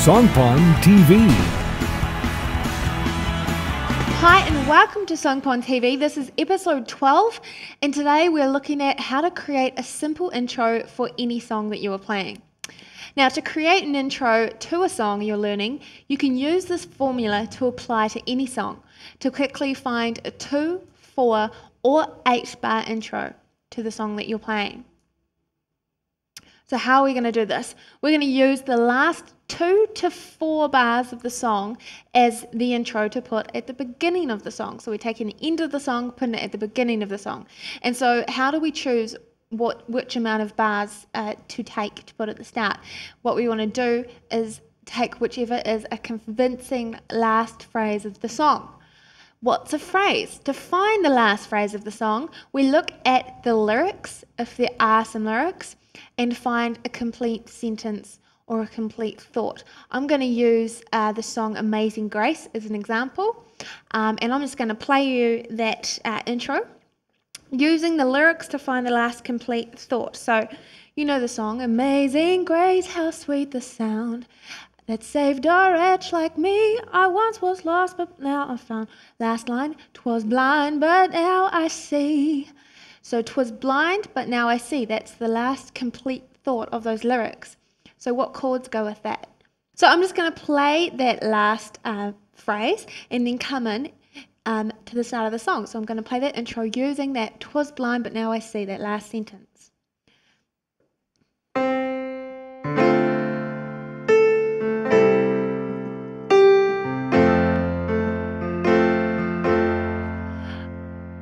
Songpon TV. Hi and welcome to Songpon TV. This is episode 12 and today we're looking at how to create a simple intro for any song that you are playing. Now, to create an intro to a song you're learning, you can use this formula to apply to any song to quickly find a 2, 4 or 8 bar intro to the song that you're playing. So how are we going to do this? We're going to use the last 2 to 4 bars of the song as the intro to put at the beginning of the song. So we're taking the end of the song, putting it at the beginning of the song. And so how do we choose which amount of bars to take to put at the start? What we want to do is take whichever is a convincing last phrase of the song. What's a phrase? To find the last phrase of the song, we look at the lyrics, if there are some lyrics, and find a complete sentence or a complete thought. I'm going to use the song Amazing Grace as an example, and I'm just going to play you that intro using the lyrics to find the last complete thought. So you know the song, Amazing Grace, how sweet the sound that saved a wretch like me. I once was lost, but now I'm found. Last line, 'twas blind, but now I see. So 'twas blind, but now I see. That's the last complete thought of those lyrics. So what chords go with that? So I'm just going to play that last phrase and then come in to the start of the song. So I'm going to play that intro using that 'twas blind, but now I see, that last sentence.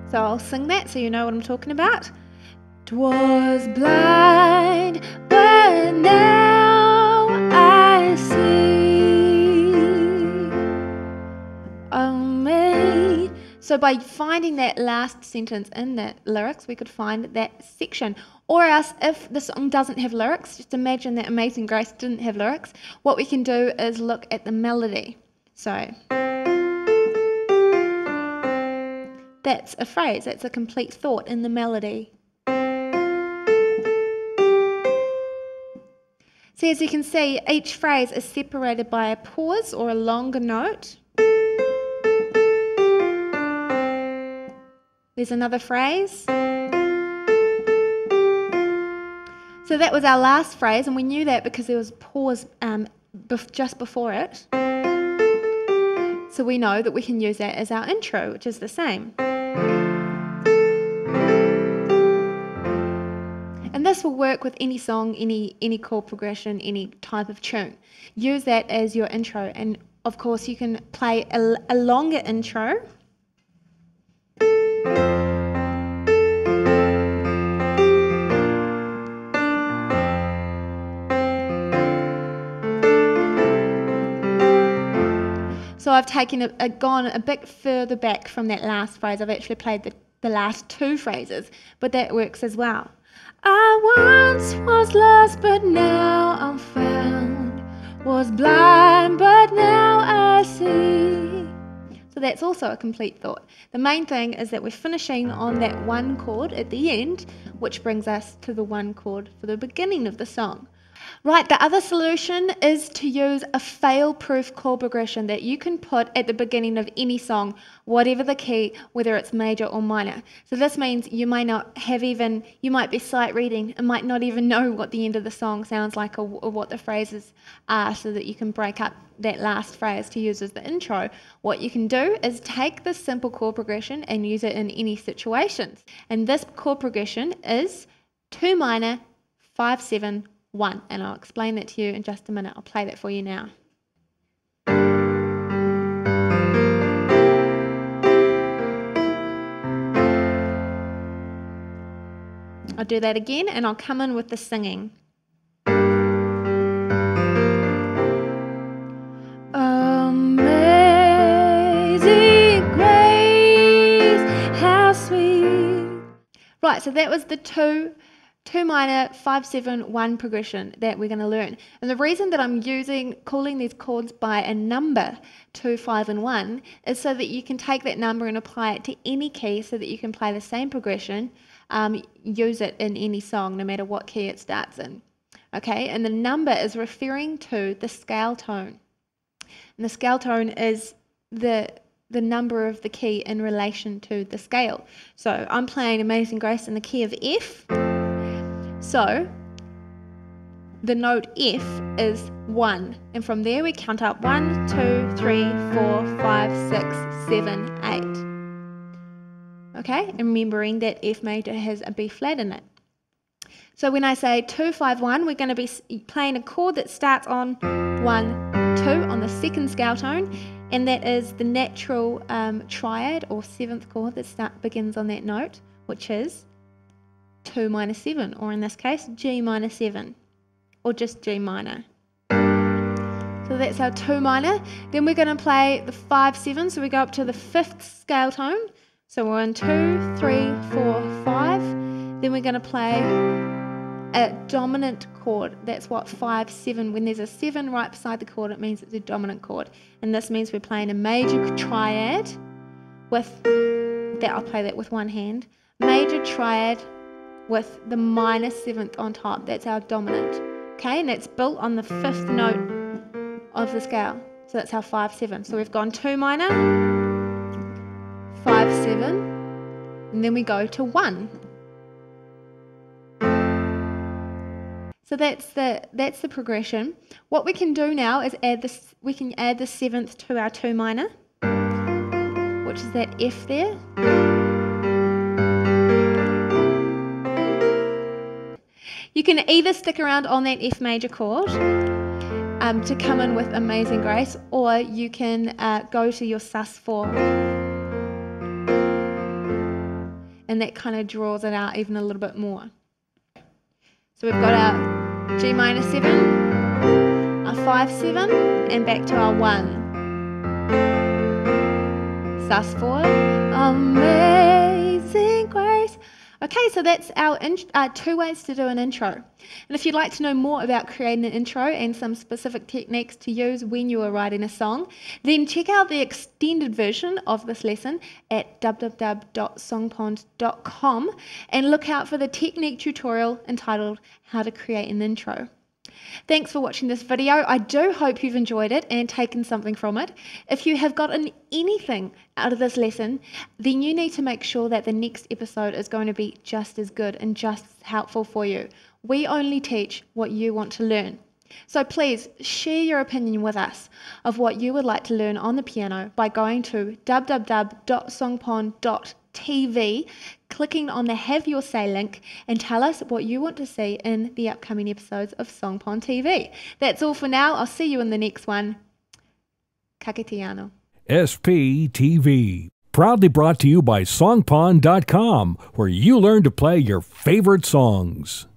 So I'll sing that so you know what I'm talking about. 'Twas blind, but now I see. Amen. So by finding that last sentence in the lyrics, we could find that section. Or else, if the song doesn't have lyrics, just imagine that Amazing Grace didn't have lyrics, what we can do is look at the melody. So that's a phrase, that's a complete thought in the melody. So as you can see, each phrase is separated by a pause or a longer note. There's another phrase. So that was our last phrase, and we knew that because there was a pause just before it. So we know that we can use that as our intro, which is the same. And this will work with any song, any chord progression, any type of tune. Use that as your intro, and of course you can play a longer intro. So I've gone a bit further back from that last phrase. I've actually played the last 2 phrases, but that works as well. I once was lost, but now I'm found. Was blind, but now I see. So that's also a complete thought. The main thing is that we're finishing on that one chord at the end, which brings us to the one chord for the beginning of the song. Right, the other solution is to use a fail-proof chord progression that you can put at the beginning of any song, whatever the key, whether it's major or minor. So this means you might be sight reading and might not even know what the end of the song sounds like or what the phrases are, so that you can break up that last phrase to use as the intro. What you can do is take this simple chord progression and use it in any situations. And this chord progression is 2 minor, 5, 7, 1, and I'll explain that to you in just a minute. I'll play that for you now. I'll do that again and I'll come in with the singing. Amazing grace, how sweet. Right, so that was the 2 minor, 5, 7, 1 progression that we're going to learn. And the reason that I'm calling these chords by a number, 2, 5, and 1, is so that you can take that number and apply it to any key, so that you can play the same progression, use it in any song, no matter what key it starts in. Okay, and the number is referring to the scale tone. And the scale tone is the number of the key in relation to the scale. So I'm playing Amazing Grace in the key of F. So the note F is 1. And from there we count up 1, 2, 3, 4, 5, 6, 7, 8. Okay, and remembering that F major has a B flat in it. So when I say 2, 5, 1, we're going to be playing a chord that starts on 1, 2 on the second scale tone, and that is the natural triad or seventh chord that begins on that note, which is 2 minor 7, or in this case G minor 7, or just G minor. So that's our 2 minor. Then we're going to play the 5, 7, so we go up to the 5th scale tone. So we're on 2, 3, 4, 5. Then we're going to play a dominant chord. That's what 5, 7. When there's a 7 right beside the chord, it means it's a dominant chord. And this means we're playing a major triad with that. I'll play that with one hand. Major triad with the minor 7th on top. That's our dominant. Okay, and that's built on the 5th note of the scale. So that's our 5, 7. So we've gone 2 minor, 5, 7, and then we go to 1. So that's the progression. What we can do now is add this. We can add the 7th to our 2 minor, which is that F there. You can either stick around on that F major chord to come in with Amazing Grace, or you can go to your sus4, and that kind of draws it out even a little bit more. So we've got our G minor 7, our 5, 7, and back to our 1. Sus4, Amazing Grace. Okay, so that's our 2 ways to do an intro. And if you'd like to know more about creating an intro and some specific techniques to use when you are writing a song, then check out the extended version of this lesson at www.songpond.com and look out for the technique tutorial entitled How to Create an Intro. Thanks for watching this video. I do hope you've enjoyed it and taken something from it. If you have gotten anything out of this lesson, then you need to make sure that the next episode is going to be just as good and just as helpful for you. We only teach what you want to learn. So please share your opinion with us of what you would like to learn on the piano by going to www.songpond.tv, clicking on the Have Your Say link, and tell us what you want to see in the upcoming episodes of Songpond TV. That's all for now. I'll see you in the next one. Ka kite anō. SPTV, proudly brought to you by songpond.com, where you learn to play your favorite songs.